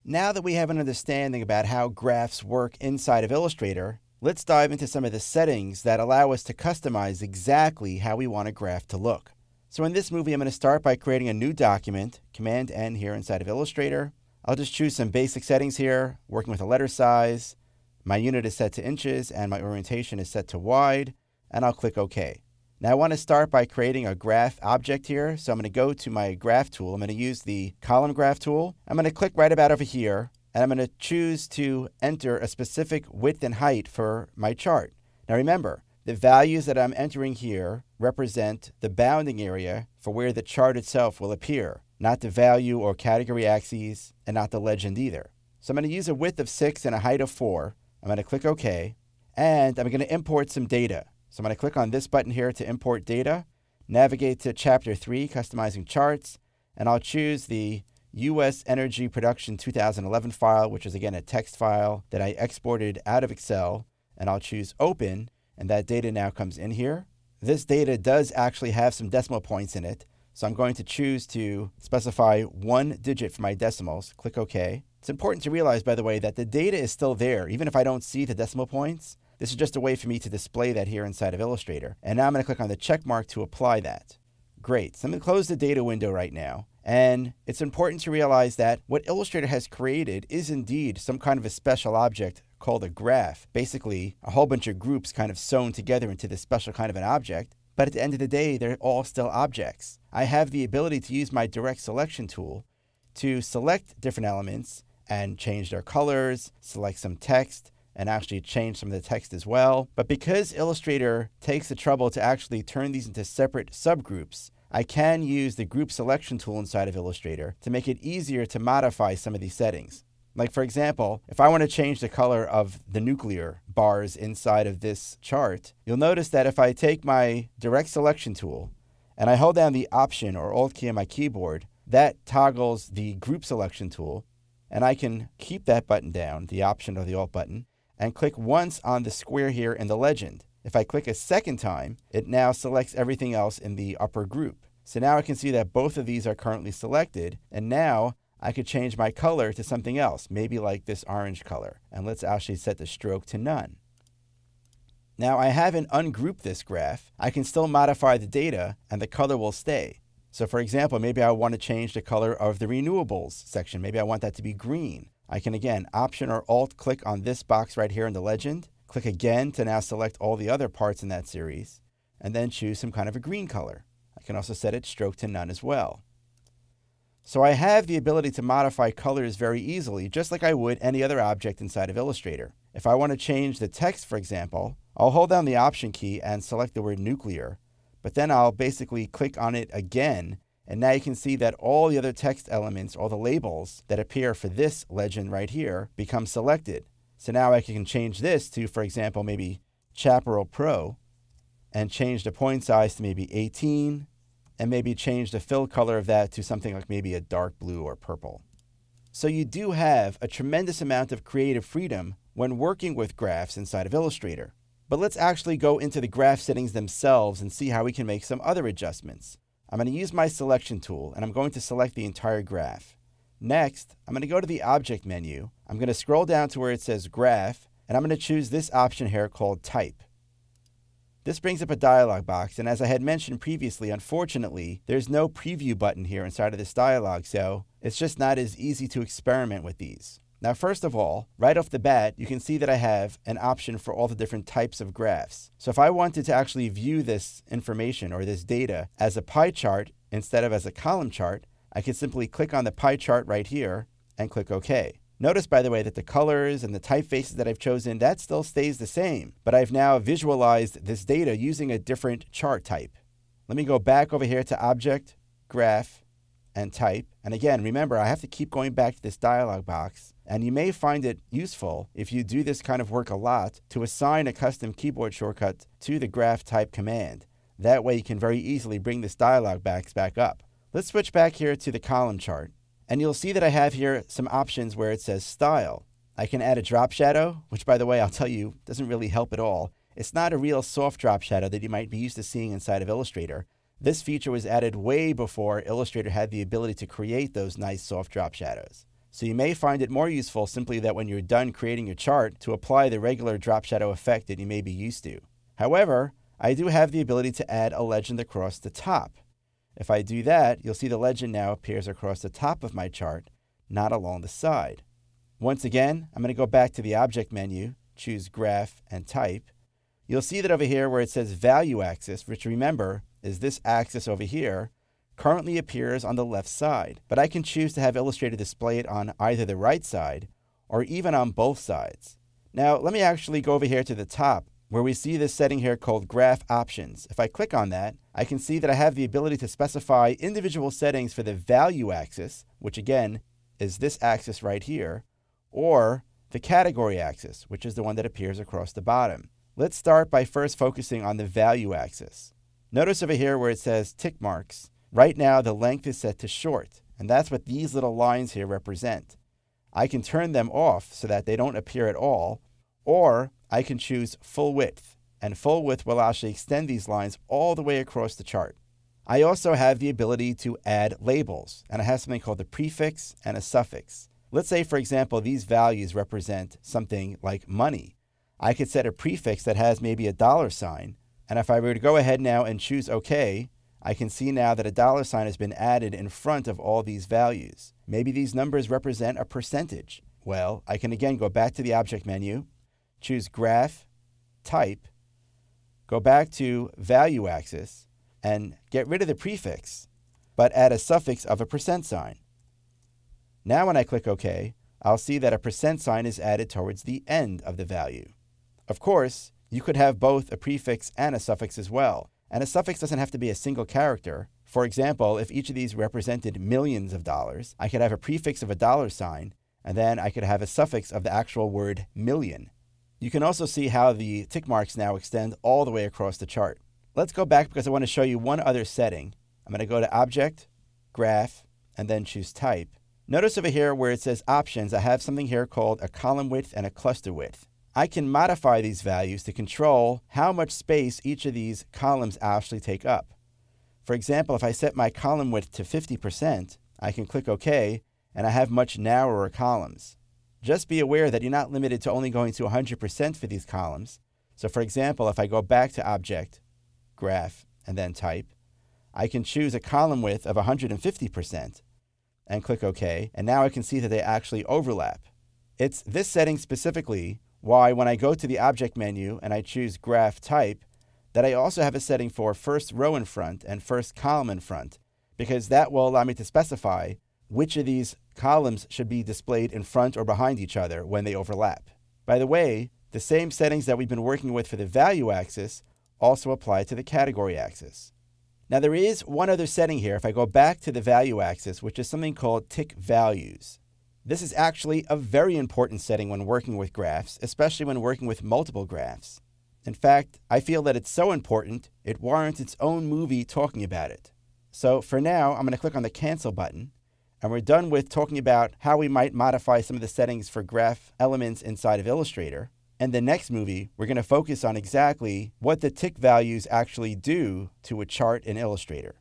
Now that we have an understanding about how graphs work inside of Illustrator, let's dive into some of the settings that allow us to customize exactly how we want a graph to look. So in this movie, I'm going to start by creating a new document, Command-N here inside of Illustrator. I'll just choose some basic settings here, working with a letter size. My unit is set to inches and my orientation is set to wide, and I'll click OK. Now I want to start by creating a graph object here, so I'm going to go to my graph tool. I'm going to use the column graph tool. I'm going to click right about over here, and I'm going to choose to enter a specific width and height for my chart. Now remember, the values that I'm entering here represent the bounding area for where the chart itself will appear, not the value or category axes, and not the legend either. So I'm going to use a width of 6 and a height of 4. I'm going to click OK, and I'm going to import some data. So I'm going to click on this button here to import data, navigate to Chapter 3, Customizing Charts, and I'll choose the U.S. Energy Production 2011 file, which is again a text file that I exported out of Excel, and I'll choose Open, and that data now comes in here. This data does actually have some decimal points in it, so I'm going to choose to specify 1 digit for my decimals. Click OK. It's important to realize, by the way, that the data is still there, even if I don't see the decimal points. This is just a way for me to display that here inside of Illustrator. And now I'm going to click on the check mark to apply that. Great. So I'm going to close the data window right now. And it's important to realize that what Illustrator has created is indeed some kind of a special object called a graph. Basically, a whole bunch of groups kind of sewn together into this special kind of an object. But at the end of the day, they're all still objects. I have the ability to use my direct selection tool to select different elements and change their colors, select some text, and actually change some of the text as well. But because Illustrator takes the trouble to actually turn these into separate subgroups, I can use the group selection tool inside of Illustrator to make it easier to modify some of these settings. Like for example, if I want to change the color of the nuclear bars inside of this chart, you'll notice that if I take my direct selection tool and I hold down the Option or Alt key on my keyboard, that toggles the group selection tool, and I can keep that button down, the Option or the Alt button, and click once on the square here in the legend. If I click a second time, it now selects everything else in the upper group. So now I can see that both of these are currently selected, and now I could change my color to something else, maybe like this orange color. And let's actually set the stroke to none. Now I haven't ungrouped this graph. I can still modify the data and the color will stay. So for example, maybe I want to change the color of the renewables section. Maybe I want that to be green. I can again Option or Alt click on this box right here in the legend, click again to now select all the other parts in that series, and then choose some kind of a green color. I can also set it stroke to none as well. So I have the ability to modify colors very easily, just like I would any other object inside of Illustrator. If I want to change the text, for example, I'll hold down the Option key and select the word nuclear, but then I'll basically click on it again, and now you can see that all the other text elements, all the labels that appear for this legend right here, become selected. So now I can change this to, for example, maybe Chaparral Pro, and change the point size to maybe 18, and maybe change the fill color of that to something like maybe a dark blue or purple. So you do have a tremendous amount of creative freedom when working with graphs inside of Illustrator. But let's actually go into the graph settings themselves and see how we can make some other adjustments. I'm going to use my selection tool, and I'm going to select the entire graph. Next, I'm going to go to the Object menu. I'm going to scroll down to where it says Graph, and I'm going to choose this option here called Type. This brings up a dialog box, and as I had mentioned previously, unfortunately, there's no preview button here inside of this dialog, so it's just not as easy to experiment with these. Now, first of all, right off the bat, you can see that I have an option for all the different types of graphs. So if I wanted to actually view this information or this data as a pie chart instead of as a column chart, I could simply click on the pie chart right here and click OK. Notice, by the way, that the colors and the typefaces that I've chosen, that still stays the same, but I've now visualized this data using a different chart type. Let me go back over here to Object, Graph, and Type. And again, remember, I have to keep going back to this dialog box, and you may find it useful if you do this kind of work a lot to assign a custom keyboard shortcut to the Graph Type command. That way you can very easily bring this dialog box back up. Let's switch back here to the column chart. And you'll see that I have here some options where it says Style. I can add a drop shadow, which by the way, I'll tell you, doesn't really help at all. It's not a real soft drop shadow that you might be used to seeing inside of Illustrator. This feature was added way before Illustrator had the ability to create those nice soft drop shadows. So you may find it more useful simply that when you're done creating your chart to apply the regular drop shadow effect that you may be used to. However, I do have the ability to add a legend across the top. If I do that, you'll see the legend now appears across the top of my chart, not along the side. Once again, I'm going to go back to the Object menu, choose Graph and Type. You'll see that over here where it says Value Axis, which remember is this axis over here, currently appears on the left side, but I can choose to have Illustrator display it on either the right side or even on both sides. Now, let me actually go over here to the top where we see this setting here called Graph Options. If I click on that, I can see that I have the ability to specify individual settings for the value axis, which again is this axis right here, or the category axis, which is the one that appears across the bottom. Let's start by first focusing on the value axis. Notice over here where it says tick marks, right now the length is set to short, and that's what these little lines here represent. I can turn them off so that they don't appear at all, or I can choose full width, and full width will actually extend these lines all the way across the chart. I also have the ability to add labels, and I have something called a prefix and a suffix. Let's say, for example, these values represent something like money. I could set a prefix that has maybe a $sign, and if I were to go ahead now and choose OK, I can see now that a $sign has been added in front of all these values. Maybe these numbers represent a percentage. Well, I can again go back to the Object menu, choose Graph, Type, go back to Value Axis, and get rid of the prefix, but add a suffix of a %sign. Now when I click OK, I'll see that a %sign is added towards the end of the value. Of course, you could have both a prefix and a suffix as well, and a suffix doesn't have to be a single character. For example, if each of these represented millions of dollars, I could have a prefix of a $sign, and then I could have a suffix of the actual word million. You can also see how the tick marks now extend all the way across the chart. Let's go back because I want to show you one other setting. I'm going to go to Object, Graph, and then choose Type. Notice over here where it says Options, I have something here called a column width and a cluster width. I can modify these values to control how much space each of these columns actually take up. For example, if I set my column width to 50%, I can click OK, and I have much narrower columns. Just be aware that you're not limited to only going to 100% for these columns. So for example, if I go back to Object, Graph, and then Type, I can choose a column width of 150% and click OK, and now I can see that they actually overlap. It's this setting specifically why when I go to the Object menu and I choose Graph Type, that I also have a setting for first row in front and first column in front, because that will allow me to specify which of these columns should be displayed in front or behind each other when they overlap. By the way, the same settings that we've been working with for the value axis also apply to the category axis. Now there is one other setting here if I go back to the value axis, which is something called tick values. This is actually a very important setting when working with graphs, especially when working with multiple graphs. In fact, I feel that it's so important, it warrants its own movie talking about it. So for now, I'm going to click on the Cancel button, and we're done with talking about how we might modify some of the settings for graph elements inside of Illustrator. In the next movie, we're going to focus on exactly what the tick values actually do to a chart in Illustrator.